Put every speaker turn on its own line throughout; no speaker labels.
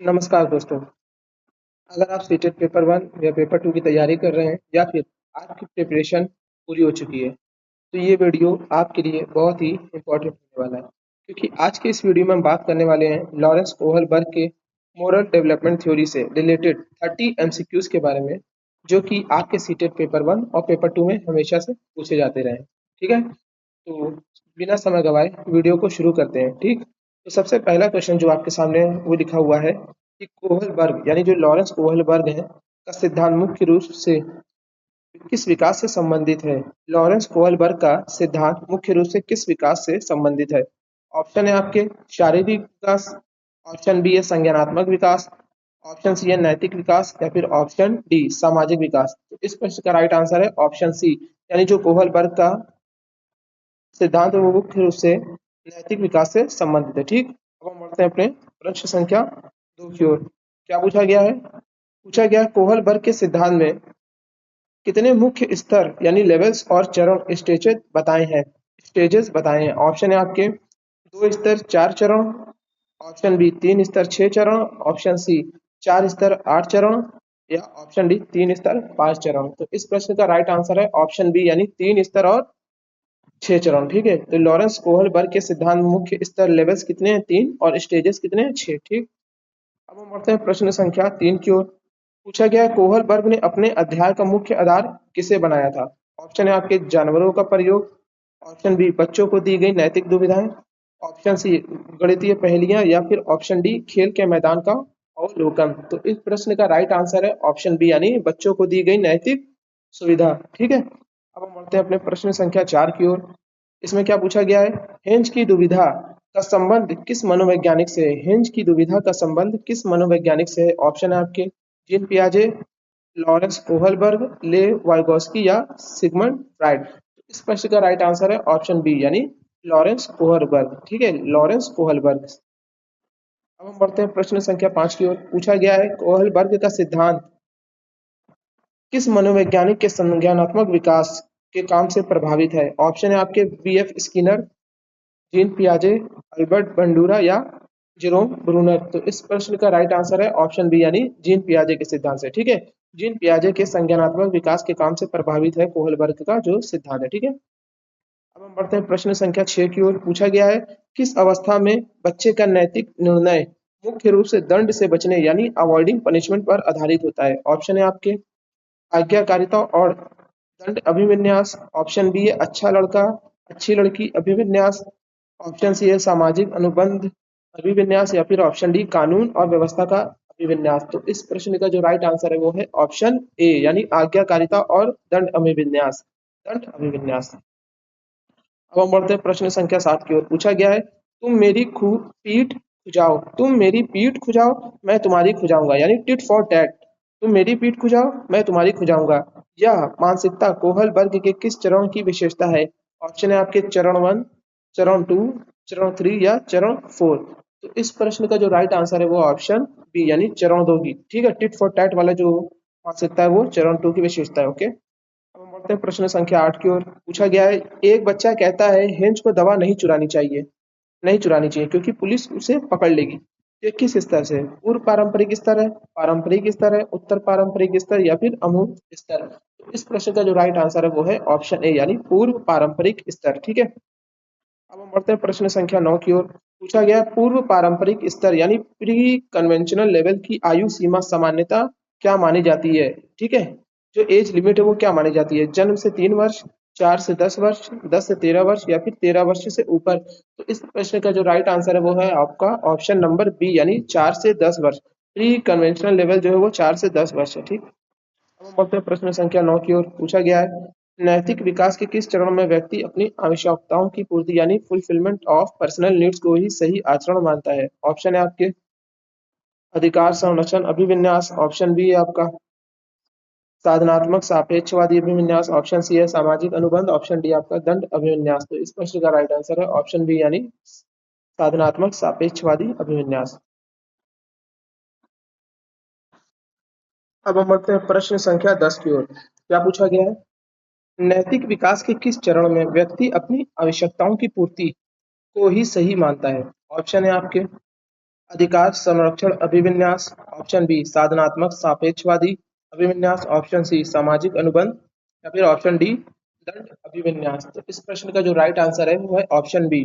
नमस्कार दोस्तों। अगर आप सीटेट पेपर वन या पेपर टू की तैयारी कर रहे हैं या फिर आपकी प्रिपरेशन पूरी हो चुकी है, तो ये वीडियो आपके लिए बहुत ही इम्पोर्टेंट होने वाला है, क्योंकि आज के इस वीडियो में हम बात करने वाले हैं लॉरेंस कोहलबर्ग के मोरल डेवलपमेंट थ्योरी से रिलेटेड 30 एमसीक्यूज के बारे में, जो कि आपके सीटेट पेपर वन और पेपर टू में हमेशा से पूछे जाते रहे। ठीक है, तो बिना समय गवाए वीडियो को शुरू करते हैं। ठीक, तो सबसे पहला क्वेश्चन जो आपके सामने है वो लिखा हुआ है कि कोहलबर्ग यानी जो लॉरेंस कोहलबर्ग है का सिद्धांत मुख्य रूप से किस विकास से संबंधित है। लॉरेंस कोहलबर्ग का सिद्धांत मुख्य रूप से किस विकास से संबंधित है। ऑप्शन है आपके शारीरिक विकास, ऑप्शन बी है संज्ञानात्मक विकास, ऑप्शन सी है नैतिक विकास या फिर ऑप्शन डी सामाजिक विकास। तो इस प्रश्न का राइट आंसर है ऑप्शन सी, यानी जो कोहलबर्ग का सिद्धांत है वो मुख्य रूप से नैतिक विकास से संबंधित है। ठीक, अब हम बढ़ते हैं अपने प्रश्न संख्या 2 की ओर। क्या पूछा गया है? पूछा गया कोहलबर्ग के सिद्धांत में कितने मुख्य स्तर यानी लेवल्स और चरण स्टेजेस बताए हैं। ऑप्शन है आपके 2 स्तर 4 चरण, ऑप्शन बी 3 स्तर 6 चरण, ऑप्शन सी 4 स्तर 8 चरण या ऑप्शन डी 3 स्तर 5 चरण। तो इस प्रश्न का राइट आंसर है ऑप्शन बी, यानी 3 स्तर और 6 चरण। ठीक है, तो लॉरेंस कोहलबर्ग के सिद्धांत मुख्य स्तर लेवल्स कितने हैं? 3 और स्टेजेस कितने हैं? 6। ठीक, अब हम बढ़ते हैं प्रश्न संख्या 3 की ओर। पूछा गया है कोहलबर्ग ने अपने अध्याय का मुख्य आधार किसे बनाया था। ऑप्शन है आपके जानवरों का प्रयोग, ऑप्शन बी बच्चों को दी गई नैतिक दुविधाएं, ऑप्शन सी गणितीय पहेलियां या फिर ऑप्शन डी खेल के मैदान का अवलोकन। तो इस प्रश्न का राइट आंसर है ऑप्शन बी, यानी बच्चों को दी गई नैतिक सुविधा। ठीक है, अब हम बढ़ते हैं अपने प्रश्न संख्या 4 की ओर। इसमें क्या पूछा गया है? हेंज की दुविधा का संबंध किस मनोवैज्ञानिक से है? हेंज की दुविधा का संबंध किस मनोवैज्ञानिक से है? ऑप्शन है आपके जीन पियाजे, लॉरेंस कोहलबर्ग, ले वाइगोस्की या सिगमंड फ्राइड। इस प्रश्न का राइट आंसर है ऑप्शन बी, यानी लॉरेंस कोहलबर्ग। ठीक है, लॉरेंस कोहलबर्ग। अब हम बढ़ते हैं प्रश्न संख्या 5 की ओर। पूछा गया है कोहलबर्ग का सिद्धांत किस मनोवैज्ञानिक के संज्ञानात्मक विकास के काम से प्रभावित है। ऑप्शन है आपके बी एफ स्किनर, जीन पियाजे, अल्बर्ट बंडूरा या जेरोम ब्रूनर। तो इस प्रश्न का राइट आंसर है ऑप्शन बी, यानी जीन पियाजे के सिद्धांत से। ठीक है, जीन पियाजे के संज्ञानात्मक विकास के काम से प्रभावित है कोहलबर्ग का जो सिद्धांत है। ठीक है, अब हम बढ़ते हैं प्रश्न संख्या 6 की ओर। पूछा गया है किस अवस्था में बच्चे का नैतिक निर्णय मुख्य रूप से दंड से बचने यानी अवॉइडिंग पनिशमेंट पर आधारित होता है। ऑप्शन है आपके आज्ञाकारिता और दंड अभिविन्यास, ऑप्शन बी है अच्छा लड़का अच्छी लड़की अभिविन्यास, ऑप्शन सी है सामाजिक अनुबंध अभिविन्यास या फिर ऑप्शन डी कानून और व्यवस्था का अभिविन्यास। तो इस प्रश्न का जो राइट आंसर है वो है ऑप्शन ए, यानी आज्ञाकारिता और दंड अभिविन्यास। अब हम बढ़ते हैं प्रश्न संख्या 7 की ओर। पूछा गया है तुम मेरी पीठ खुजाओ मैं तुम्हारी खुजाऊंगा, यानी टिट फॉर टैट। तुम मेरी पीठ खुजाओ मैं तुम्हारी खुजाऊंगा, यह मानसिकता कोहलबर्ग के किस चरण की विशेषता है। ऑप्शन है आपके चरण 1, चरण 2, चरण 3 या चरण 4। तो इस प्रश्न का जो राइट आंसर है वो ऑप्शन बी, यानी चरण 2 की। ठीक है, टिट फॉर टैट वाला जो मानसिकता है वो चरण 2 की विशेषता है। ओके, अब हम बढ़ते हैं प्रश्न संख्या 8 की ओर। पूछा गया है एक बच्चा कहता है हेंज को दवा नहीं चुरानी चाहिए क्योंकि पुलिस उसे पकड़ लेगी। ये किस स्तर से है? पूर्व पारंपरिक स्तर है, पारंपरिक स्तर है, उत्तर पारंपरिक स्तर या फिर अमूर्त स्तर। तो इस प्रश्न का जो राइट आंसर है वो है ऑप्शन ए, यानी पूर्व पारंपरिक स्तर। ठीक है, अब हम बढ़ते हैं प्रश्न संख्या 9 की ओर। पूछा गया पूर्व पारंपरिक स्तर यानी प्री कन्वेंशनल लेवल की आयु सीमा सामान्यता क्या मानी जाती है। ठीक है, जो एज लिमिट है वो क्या मानी जाती है? जन्म से 3 वर्ष, 4 से 10 वर्ष, 10 से 13 वर्ष या फिर 13 वर्ष से ऊपर। तो इस प्रश्न का जो राइट आंसर है वो है आपका ऑप्शन नंबर बी, यानी 4 से 10 वर्ष। प्री कन्वेंशनल लेवल जो है वो 4 से 10 वर्ष है। ठीक, अब हम बढ़ते हैं प्रश्न संख्या 9 की ओर। पूछा गया है नैतिक विकास के किस चरण में व्यक्ति अपनी आवश्यकताओं की पूर्ति यानी फुलफिलमेंट ऑफ पर्सनल नीड्स को ही सही आचरण मानता है। ऑप्शन है आपके अधिकार संरक्षण अभिविन्यास, ऑप्शन बी है आपका साधनात्मक सापेक्षवादी अभिविन्यास, ऑप्शन सी है सामाजिक अनुबंध, ऑप्शन डी आपका दंड अभिविन्यास। तो इस प्रश्न का राइट आंसर है ऑप्शन बी, यानी साधनात्मक सापेक्षवादी अभिविन्यास। अब हम बढ़ते हैं प्रश्न संख्या 10 की ओर। क्या पूछा गया है? नैतिक विकास के किस चरण में व्यक्ति अपनी आवश्यकताओं की पूर्ति को ही सही मानता है। ऑप्शन है आपके अधिकार संरक्षण अभिविन्यास, ऑप्शन बी साधनात्मक सापेक्षवादी अभिविन्यास, ऑप्शन सी सामाजिक अनुबंध या फिर ऑप्शन डी दंड अभिविन्यास। तो इस प्रश्न का जो राइट आंसर है वो है ऑप्शन बी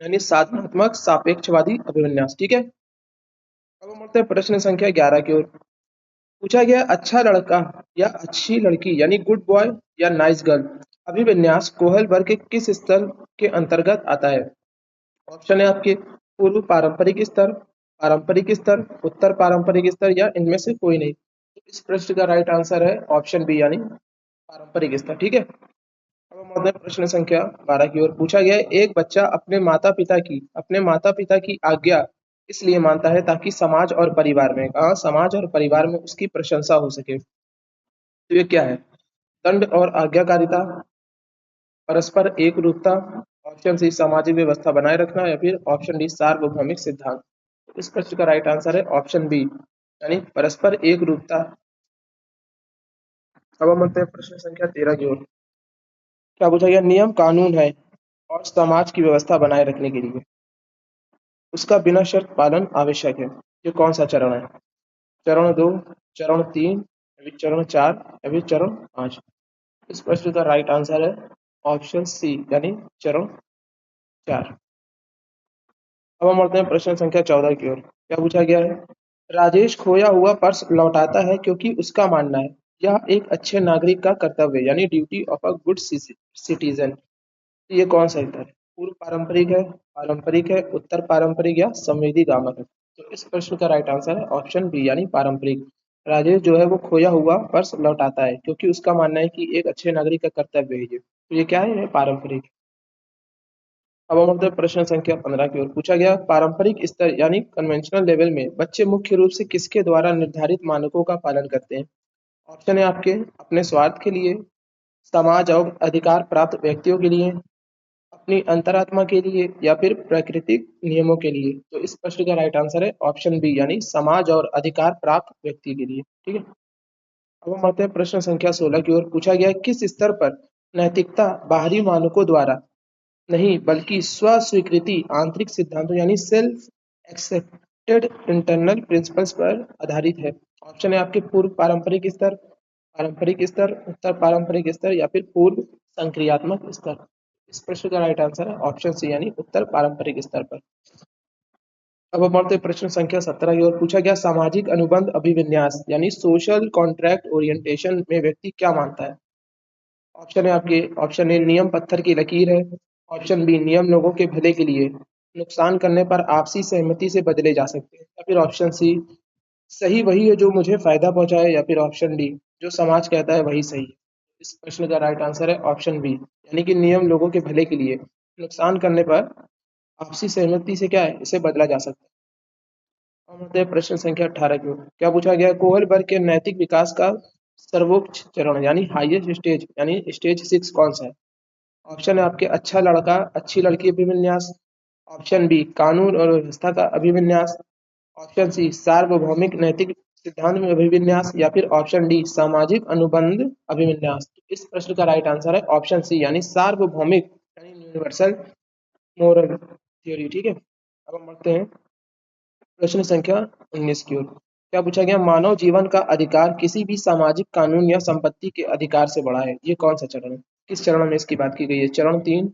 यानी साधनात्मक सापेक्षवादी अभिविन्यास। ठीक है, अब हम बढ़ते हैं प्रश्न संख्या 11 की ओर। पूछा गया अच्छा लड़का या अच्छी लड़की यानी गुड बॉय या नाइस गर्ल अभिविन्यास कोहल वर्ग के किस स्तर के अंतर्गत आता है। ऑप्शन है आपके पूर्व पारंपरिक स्तर, उत्तर पारंपरिक स्तर या इनमें से कोई नहीं। तो इस प्रश्न का राइट आंसर है ऑप्शन बी यानी पारंपरिक स्तर। ठीक है, अब हम आते हैं प्रश्न संख्या 12 की ओर। पूछा गया है एक बच्चा अपने माता पिता की आज्ञा इसलिए मानता है ताकि समाज और परिवार में उसकी प्रशंसा हो सके। तो ये क्या है? दंड और आज्ञाकारिता, परस्पर एक रूपता, ऑप्शन सी सामाजिक व्यवस्था बनाए रखना या फिर ऑप्शन डी सार्वभौमिक सिद्धांत। तो इस प्रश्न का राइट आंसर है ऑप्शन बी यानी परस्पर एक रूपता। अब हम आते हैं प्रश्न संख्या 13 की ओर। क्या पूछा गया? नियम कानून है और समाज की व्यवस्था बनाए रखने के लिए उसका बिना शर्त पालन आवश्यक है। ये कौन सा चरण है? चरण 2, चरण 3, या फिर चरण 4 या फिर चरण 5। इस प्रश्न का राइट आंसर है ऑप्शन सी यानी चरण 4। अब हम बढ़ते हैं प्रश्न संख्या 14 की ओर। क्या पूछा गया है? राजेश खोया हुआ पर्स लौटाता है क्योंकि उसका मानना है यह एक अच्छे नागरिक का कर्तव्य है यानी duty of a good citizen. ये कौन सा उत्तर है? पूर्व पारंपरिक है, उत्तर पारंपरिक या संवेदीगामक है। तो इस प्रश्न का राइट आंसर है ऑप्शन बी यानी पारंपरिक। राजेश जो है वो खोया हुआ पर्स लौटाता है क्योंकि उसका मानना है कि एक अच्छे नागरिक का कर्तव्य है ये। तो ये क्या है? ये पारंपरिक। अब हम बढ़ते हैं प्रश्न संख्या 15 की ओर। पूछा गया पारंपरिक स्तर यानी कन्वेंशनल लेवल में बच्चे मुख्य रूप से किसके द्वारा निर्धारित मानकों का पालन करते हैं। ऑप्शन है आपके अपने स्वार्थ के लिए, समाज और अधिकार प्राप्त व्यक्तियों के लिए, अपनी अंतरात्मा के लिए या फिर प्राकृतिक नियमों के लिए। तो इस प्रश्न का राइट आंसर है ऑप्शन बी यानी समाज और अधिकार प्राप्त व्यक्ति के लिए। ठीक है, अब हम आते हैं प्रश्न संख्या 16 की ओर। पूछा गया है किस स्तर पर नैतिकता बाहरी मानकों द्वारा नहीं बल्कि स्व स्वीकृति आंतरिक सिद्धांतों यानी सेल्फ एक्सेप्टेड इंटरनल प्रिंसिपल्स पर आधारित है। ऑप्शन है आपके पूर्व पारंपरिक स्तर, उत्तर पारंपरिक स्तर या फिर पूर्व संक्रियात्मक स्तर। इस प्रश्न का राइट आंसर है ऑप्शन सी यानी उत्तर पारंपरिक स्तर पर। अब हम बढ़ते हैं प्रश्न संख्या 17 की ओर। पूछा गया सामाजिक अनुबंध अभिविन्यास यानी सोशल कॉन्ट्रैक्ट ओरिएंटेशन में व्यक्ति क्या मानता है। ऑप्शन है आपके ऑप्शन ए नियम पत्थर की लकीर है, ऑप्शन बी नियम लोगों के भले के लिए, नुकसान करने पर आपसी सहमति से बदले जा सकते हैं या फिर ऑप्शन सी सही वही है जो मुझे फायदा पहुंचाए या फिर ऑप्शन डी जो समाज कहता है वही सही है। इस प्रश्न का राइट आंसर है ऑप्शन बी यानी कि नियम लोगों के भले के लिए, नुकसान करने पर आपसी सहमति से क्या है इसे बदला जा सकता है। हम आते हैं प्रश्न संख्या 18 की ओर। क्या पूछा गया कोहल वर्ग के नैतिक विकास का सर्वोच्च चरण यानी हाईएस्ट स्टेज यानी स्टेज 6 कौन सा है। ऑप्शन है आपके अच्छा लड़का अच्छी लड़की अभिविन्यास, ऑप्शन बी कानून और व्यवस्था का अभिविन्यास, ऑप्शन सी सार्वभौमिक नैतिक सिद्धांत में अभिविन्यास या फिर ऑप्शन डी सामाजिक अनुबंध अभिविन्यास। इस प्रश्न का राइट आंसर है ऑप्शन सी यानी सार्वभौमिक यानी यूनिवर्सल मोरल थ्योरी। ठीक है, अब हम बढ़ते हैं प्रश्न संख्या 19 की ओर। क्या पूछा गया मानव जीवन का अधिकार किसी भी सामाजिक कानून या संपत्ति के अधिकार से बड़ा है। ये कौन सा चरण है? किस चरण में इसकी बात की गई है? चरण 3,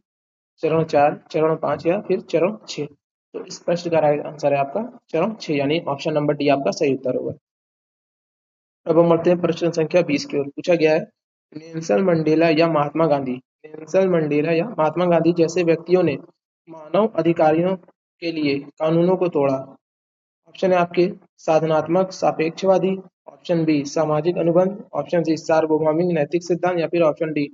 चरण 4, चरण 5 या फिर चरण 6। तो इस प्रश्न का राइट आंसर है आपका चरण 6 यानी ऑप्शन नंबर डी आपका सही उत्तर होगा। अब हम बढ़ते हैं प्रश्न संख्या 20 की ओर। पूछा गया है नेल्सन मंडेला या महात्मा गांधी जैसे व्यक्तियों ने मानव अधिकारियों के लिए कानूनों को तोड़ा। ऑप्शन है आपके साधनात्मक सापेक्षवादी, ऑप्शन बी सामाजिक अनुबंध, ऑप्शन सी सार्वभौमिक नैतिक सिद्धांत या फिर ऑप्शन डी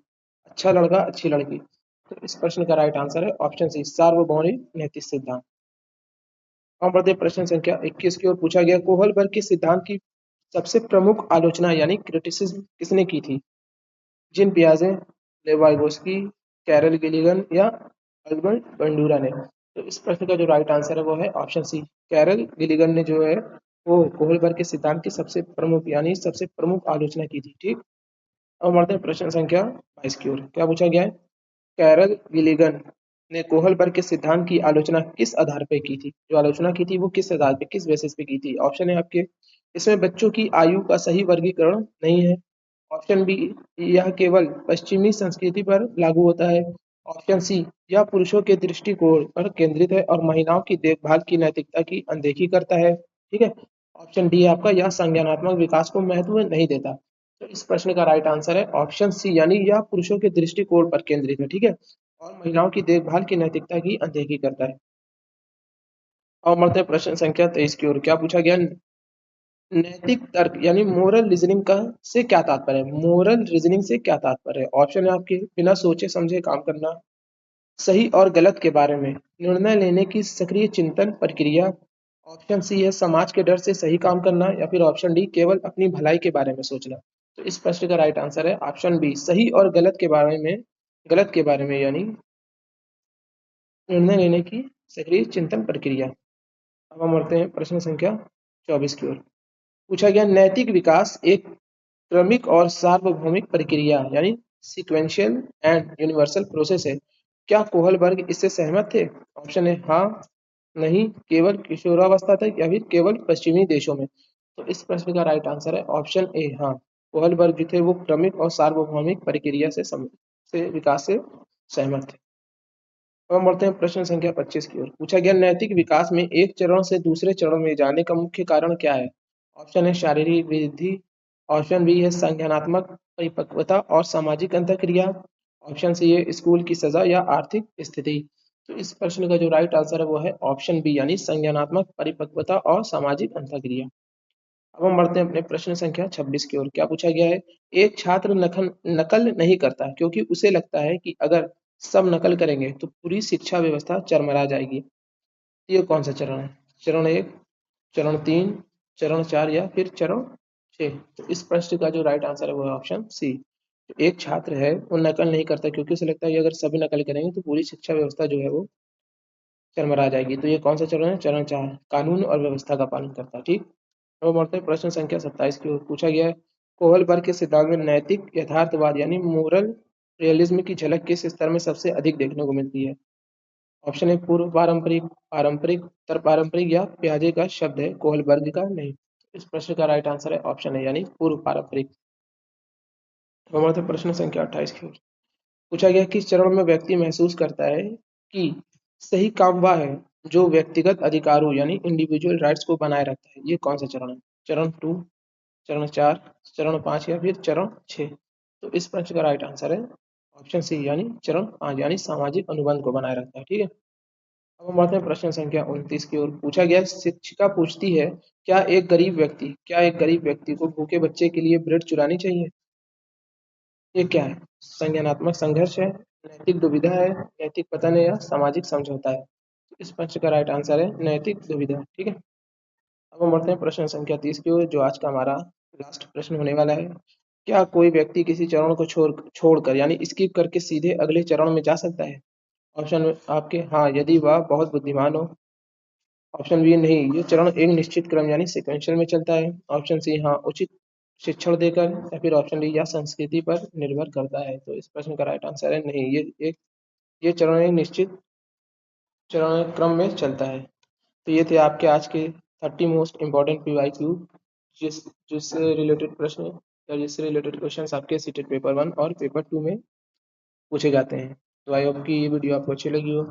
अच्छा लड़का अच्छी लड़की। तो इस प्रश्न का राइट आंसर है ऑप्शन सी सार्वभौमिक नैतिक सिद्धांत। हम बढ़ते हैं प्रश्न संख्या 21 की ओर। पूछा गया कोहलबर्ग के सिद्धांत की सबसे प्रमुख आलोचना यानी क्रिटिसिज्म किसने की थी। जिन पियाजे, लेवाइगोस्की, कैरल गिलिगन या अल्बर्ट बंडूरा ने। तो इस प्रश्न का जो राइट आंसर है वो है ऑप्शन सी कैरल गिलिगन ने जो है वो कोहलबर्ग के सिद्धांत की सबसे प्रमुख यानी सबसे प्रमुख आलोचना की थी। ठीक, अब बढ़ते हैं प्रश्न संख्या 22 की ओर। क्या पूछा गया है कैरल गिलिगन ने कोहलबर्ग के सिद्धांत की आलोचना किस आधार पे की थी? जो आलोचना की थी वो किस आधार पे, किस बेसिस पे की थी? ऑप्शन है आपके, इसमें बच्चों की आयु का सही वर्गीकरण नहीं है। ऑप्शन बी, यह केवल पश्चिमी संस्कृति पर लागू होता है। ऑप्शन सी, यह पुरुषों के दृष्टिकोण पर केंद्रित है और महिलाओं की देखभाल की नैतिकता की अनदेखी करता है। ठीक है। ऑप्शन डी है आपका, यह संज्ञानात्मक विकास को महत्व नहीं देता। तो इस प्रश्न का राइट आंसर है ऑप्शन सी, यानी यह पुरुषों के दृष्टिकोण पर केंद्रित है। ठीक है, और महिलाओं की देखभाल की नैतिकता की अनदेखी करता है। और बढ़ते हैं प्रश्न संख्या 23 की ओर। क्या पूछा गया? नैतिक तर्क यानी मोरल रीजनिंग का से क्या तात्पर्य है? मोरल रीजनिंग से क्या तात्पर्य है? ऑप्शन है आपके, बिना सोचे समझे काम करना, सही और गलत के बारे में निर्णय लेने की सक्रिय चिंतन प्रक्रिया, ऑप्शन सी है समाज के डर से सही काम करना, या फिर ऑप्शन डी केवल अपनी भलाई के बारे में सोचना। तो इस प्रश्न का राइट आंसर है ऑप्शन बी, सही और गलत के बारे में, गलत के बारे में यानी निर्णय लेने की सक्रिय चिंतन प्रक्रिया। अब हम बढ़ते हैं प्रश्न संख्या 24 की ओर। पूछा गया, नैतिक विकास एक क्रमिक और सार्वभौमिक प्रक्रिया यानी सीक्वेंशियल एंड यूनिवर्सल प्रोसेस है। क्या कोहलबर्ग इससे सहमत थे? ऑप्शन है हाँ, नहीं, केवल किशोरावस्था तक, या फिर केवल पश्चिमी देशों में। तो इस प्रश्न का राइट आंसर है ऑप्शन ए हाँ, कोहलबर्ग जो थे वो क्रमिक और सार्वभौमिक प्रक्रिया से विकास से सहमत थे। अब हम बढ़ते हैं प्रश्न संख्या 25 की ओर। पूछा गया, नैतिक विकास में एक चरण से दूसरे चरण में जाने का मुख्य कारण क्या है? ऑप्शन है शारीरिक वृद्धि, ऑप्शन बी है संज्ञानात्मक परिपक्वता और सामाजिक अंतःक्रिया, ऑप्शन सी है स्कूल की सजा या आर्थिक स्थिति। तो इस प्रश्न का जो राइट आंसर है वो है ऑप्शन बी, यानी संज्ञानात्मक परिपक्वता और सामाजिक अंतःक्रिया। अब हम बढ़ते हैं अपने प्रश्न संख्या 26 की ओर। क्या पूछा गया है? एक छात्र नकल नहीं करता क्योंकि उसे लगता है कि अगर सब नकल करेंगे तो पूरी शिक्षा व्यवस्था चरमरा जाएगी। ये कौन सा चरण है? चरण एक, चरण तीन, चरण चार, या फिर चरण छह? तो इस प्रश्न का जो राइट आंसर है वो है ऑप्शन सी। एक छात्र है वो नकल नहीं करता क्योंकि उसे लगता है कि अगर सभी नकल करेंगे तो पूरी शिक्षा व्यवस्था जो है वो चरमरा जाएगी। तो ये कौन सा चरण है? चरण चार, कानून और व्यवस्था का पालन करता है। ठीक। अब बढ़ते हैं प्रश्न संख्या 27 की ओर। पूछा गया है, कोहलबर्ग के सिद्धांत में नैतिक यथार्थवाद यानी मोरल रियलिज्म की झलक किस स्तर में सबसे अधिक देखने को मिलती है? ऑप्शन है पूर्व पारंपरिक, पारंपरिक, उत्तर पारंपरिक, या प्याजे का शब्द है, कोहलबर्ग का नहीं। इस प्रश्न का राइट आंसर है ऑप्शन है, यानी पूर्व पारंपरिक। अब बढ़ते हैं प्रश्न संख्या 28 की ओर। पूछा गया, किस चरण में व्यक्ति महसूस करता है कि सही काम वह है जो व्यक्तिगत अधिकारों यानी इंडिविजुअल राइट्स को बनाए रखता है? ये कौन सा चरण है? चरण टू, चरण चार, चरण पाँच, या फिर चरण छः? तो इस प्रश्न का राइट आंसर है ऑप्शन सी, यानी चरण पाँच, यानी सामाजिक अनुबंध को बनाए रखता है। ठीक है। अब हम बढ़ते हैं प्रश्न संख्या 29 की ओर। पूछा गया, शिक्षिका पूछती है, क्या एक गरीब व्यक्ति को भूखे बच्चे के लिए ब्रेड चुरानी चाहिए? ये क्या है? संज्ञानात्मक संघर्ष है, नैतिक दुविधा है, नैतिक पतन है, या सामाजिक समझौता है? तो इस प्रश्न का राइट आंसर है नैतिक दुविधा। ठीक है। अब हम बढ़ते हैं प्रश्न संख्या 30 की ओर, जो आज का हमारा लास्ट प्रश्न होने वाला है। क्या कोई व्यक्ति किसी चरण को छोड़कर यानी स्किप करके सीधे अगले चरण में जा सकता है? ऑप्शन आपके हाँ, यदि वह बहुत बुद्धिमान हो। ऑप्शन बी नहीं, ये चरण एक निश्चित क्रम यानी सिक्वेंशियल में चलता है। ऑप्शन सी हाँ, उचित शिक्षण देकर, या फिर ऑप्शन डी या संस्कृति पर निर्भर करता है। तो इस प्रश्न का राइट आंसर है नहीं, ये चरण एक निश्चित चरण क्रम में चलता है। तो ये थे आपके आज के 30 मोस्ट इम्पोर्टेंट PYQ, जिससे रिलेटेड प्रश्न या जिससे रिलेटेड क्वेश्चंस आपके सीटेट पेपर 1 और पेपर 2 में पूछे जाते हैं। तो आई होप कि ये वीडियो आपको अच्छी लगी हो।